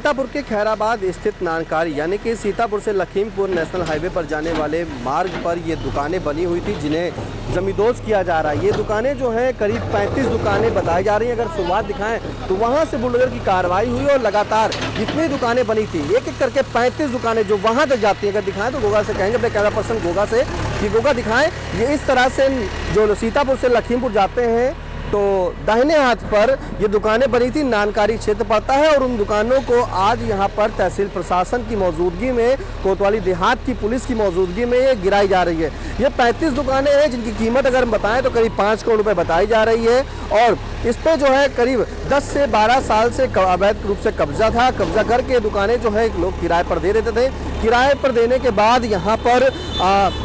सीतापुर के खैराबाद स्थित नानकारी यानी कि सीतापुर से लखीमपुर नेशनल हाईवे पर जाने वाले मार्ग पर ये दुकानें बनी हुई थी जिन्हें जमींदोज किया जा रहा है। ये दुकानें जो हैं करीब 35 दुकानें बताई जा रही हैं। अगर शुरुआत दिखाएं तो वहाँ से बुलडोजर की कार्रवाई हुई और लगातार जितनी दुकानें बनी थी एक एक करके 35 दुकानें जो वहाँ तक जाती हैं। अगर दिखाएं तो गोगा से कहेंगे अपने कैमरा पर्सन गोगा से कि गोगा दिखाएं ये इस तरह से जो सीतापुर से लखीमपुर जाते हैं तो दाहिने हाथ पर ये दुकानें बनी थी। नानकारी क्षेत्र पड़ता है और उन दुकानों को आज यहाँ पर तहसील प्रशासन की मौजूदगी में कोतवाली देहात की पुलिस की मौजूदगी में ये गिराई जा रही है। ये 35 दुकानें हैं जिनकी कीमत अगर हम बताएं तो करीब 5 करोड़ रुपए बताई जा रही है और इस पे जो है करीब 10 से 12 साल से अवैध रूप से कब्जा था। कब्जा करके दुकानें जो है लोग किराए पर दे देते थे। किराए पर देने के बाद यहाँ पर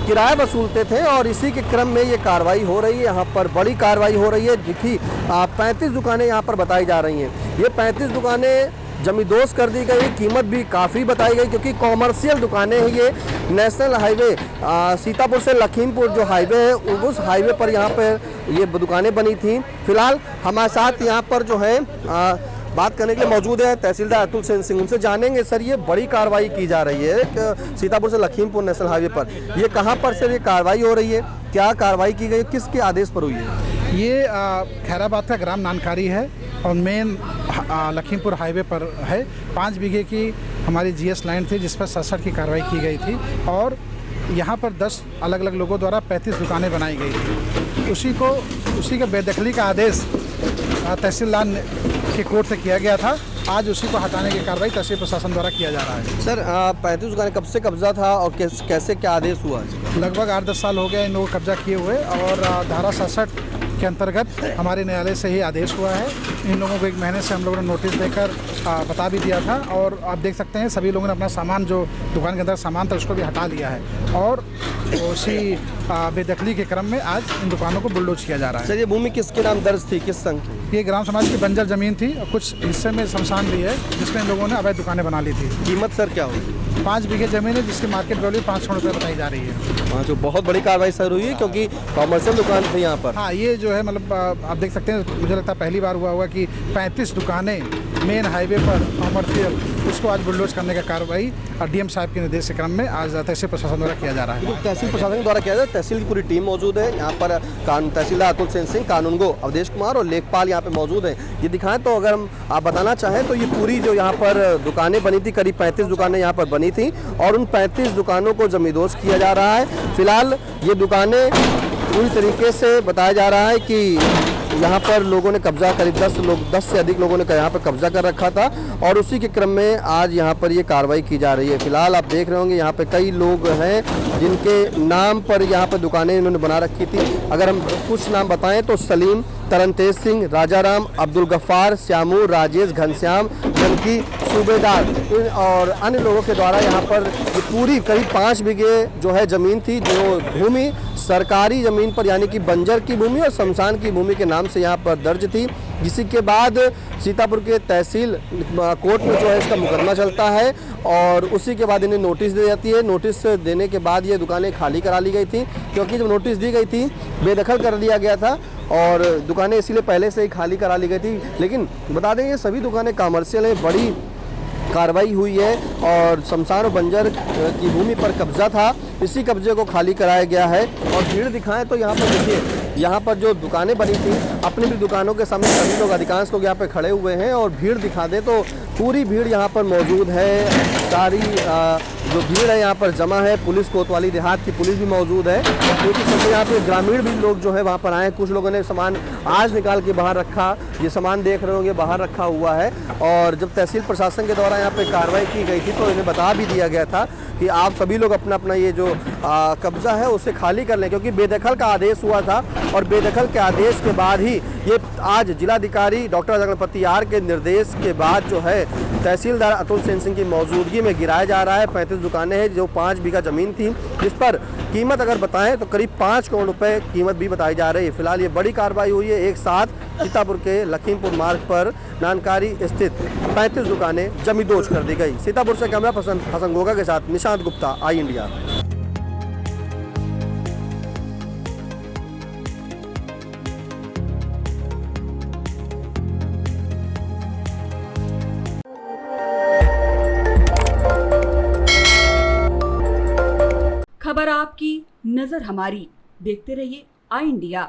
किराया वसूलते थे और इसी के क्रम में ये कार्रवाई हो रही है। यहाँ पर बड़ी कार्रवाई हो रही है जिसकी 35 दुकानें यहाँ पर बताई जा रही हैं। ये 35 दुकानें जमींदोज कर दी गई, कीमत भी काफ़ी बताई गई क्योंकि कॉमर्शियल दुकानें हैं। ये नेशनल हाईवे सीतापुर से लखीमपुर जो हाईवे है उस हाईवे पर यहाँ पर ये दुकानें बनी थी। फिलहाल हमारे साथ यहाँ पर जो है बात करने के लिए मौजूद है तहसीलदार अतुल सेन सिंह। उनसे जानेंगे सर ये बड़ी कार्रवाई की जा रही है सीतापुर से लखीमपुर नेशनल हाईवे पर, ये कहाँ पर से ये कार्रवाई हो रही है, क्या कार्रवाई की गई, किसके आदेश पर हुई है? ये खैराबाद का ग्राम नानकारी है और मेन लखीमपुर हाईवे पर है। 5 बीघे की हमारी जीएस लाइन थी जिस पर 67 की कार्रवाई की गई थी और यहाँ पर 10 अलग अलग लोगों द्वारा 35 दुकानें बनाई गई थी। उसी का बेदखली का आदेश तहसीलदार के कोर्ट से किया गया था। आज उसी को हटाने की कार्रवाई तहसील प्रशासन द्वारा किया जा रहा है। सर 35 दुकानें कब से कब्जा था और कैसे क्या आदेश हुआ? लगभग 8-10 साल हो गए इन लोगों को कब्जा किए हुए और धारा 67 के अंतर्गत हमारे न्यायालय से ही आदेश हुआ है। इन लोगों को 1 महीने से हम लोगों ने नोटिस देकर बता भी दिया था और आप देख सकते हैं सभी लोगों ने अपना सामान जो दुकान के अंदर सामान था उसको भी हटा लिया है और उसी बेदखली के क्रम में आज इन दुकानों को बुलडोज किया जा रहा है। सर ये भूमि किसके नाम दर्ज थी, किस संघ की? ये ग्राम समाज की बंजर जमीन थी और कुछ हिस्से में शमशान भी है जिसमें इन लोगों ने अवैध दुकानें बना ली थी। कीमत सर क्या होगी? 5 बीघे जमीन है जिसकी मार्केट वैल्यू 5 करोड़ रुपये बताई जा रही है। हाँ तो बहुत बड़ी कार्रवाई सर हुई है क्योंकि कॉमर्शियल दुकान थी यहाँ पर। हाँ ये जो है मतलब आप देख सकते हैं, मुझे लगता है पहली बार हुआ होगा कि 35 दुकानें मेन हाईवे पर कॉमर्शियल उसको आज बुलडोज करने का कार्रवाई डीएम साहब के निर्देश के क्रम में आज तहसील प्रशासन द्वारा किया जा रहा है। तहसील प्रशासन द्वारा किया जा रहा है। तहसील की पूरी टीम मौजूद है यहाँ पर। तहसीलदार अतुल सेन सिंह, कानूनगो अवधेश कुमार और लेखपाल यहाँ पे मौजूद हैं। ये दिखाएं तो अगर हम आप बताना चाहें तो ये पूरी जो यहाँ पर दुकानें बनी थी करीब 35 दुकानें यहाँ पर बनी थी और उन 35 दुकानों को जमींदोज किया जा रहा है। फिलहाल ये दुकानें पूरी तरीके से बताया जा रहा है कि यहाँ पर लोगों ने कब्जा करीब 10 से अधिक लोगों ने यहाँ पर कब्जा कर रखा था और उसी के क्रम में आज यहाँ पर ये कार्रवाई की जा रही है। फिलहाल आप देख रहे होंगे यहाँ पे कई लोग हैं जिनके नाम पर यहाँ पर दुकानें इन्होंने बना रखी थी। अगर हम कुछ नाम बताएं तो सलीम, तरनतेज सिंह, राजाराम, अब्दुल गफ्फार, श्यामू, राजेश, घनश्याम, जनकी, सूबेदार और अन्य लोगों के द्वारा यहाँ पर ये पूरी करीब 5 बीघे जो है ज़मीन थी, जो भूमि सरकारी ज़मीन पर यानी कि बंजर की भूमि और शमशान की भूमि के नाम से यहाँ पर दर्ज थी। जिसी के बाद सीतापुर के तहसील कोर्ट में जो है इसका मुकदमा चलता है और उसी के बाद इन्हें नोटिस दी जाती है। नोटिस देने के बाद ये दुकानें खाली करा ली गई थी क्योंकि जब नोटिस दी गई थी बेदखल कर दिया गया था और दुकानें इसीलिए पहले से ही खाली करा ली गई थी। लेकिन बता दें ये सभी दुकानें कमर्शियल हैं। बड़ी कार्रवाई हुई है और शमशान और बंजर की भूमि पर कब्जा था, इसी कब्जे को खाली कराया गया है। और भीड़ दिखाएं तो यहाँ पर देखिए, यहाँ पर जो दुकानें बनी थी अपनी भी दुकानों के सामने सभी लोग अधिकांश लोग यहाँ पे खड़े हुए हैं और भीड़ दिखा दें तो पूरी भीड़ यहाँ पर मौजूद है। सारी जो भीड़ है यहाँ पर जमा है। पुलिस कोतवाली देहात की पुलिस भी मौजूद है क्योंकि सब यहाँ पे ग्रामीण भी लोग जो है वहाँ पर आए। कुछ लोगों ने सामान आज निकाल के बाहर रखा, ये सामान देख रहे होंगे बाहर रखा हुआ है। और जब तहसील प्रशासन के द्वारा यहाँ पे कार्रवाई की गई थी तो इन्हें बता भी दिया गया था कि आप सभी लोग अपना अपना ये जो कब्जा है उसे खाली कर लें क्योंकि बेदखल का आदेश हुआ था और बेदखल के आदेश के बाद ही ये आज जिलाधिकारी डॉक्टर गणपति आर के निर्देश के बाद जो है तहसीलदार अतुल सेन सिंह की मौजूदगी में गिराया जा रहा है। 35 दुकानें हैं जो 5 बीघा ज़मीन थी जिस पर कीमत अगर बताएं तो करीब 5 करोड़ रुपए कीमत भी बताई जा रही है। फिलहाल ये बड़ी कार्रवाई हुई है। एक साथ सीतापुर के लखीमपुर मार्ग पर नानकारी स्थित 35 दुकानें जमींदोज कर दी गई। सीतापुर से कैमरा पर्सन हसन गोगा के साथ निशांत गुप्ता, आई इंडिया। खबर आपकी, नजर हमारी। देखते रहिए आई इंडिया।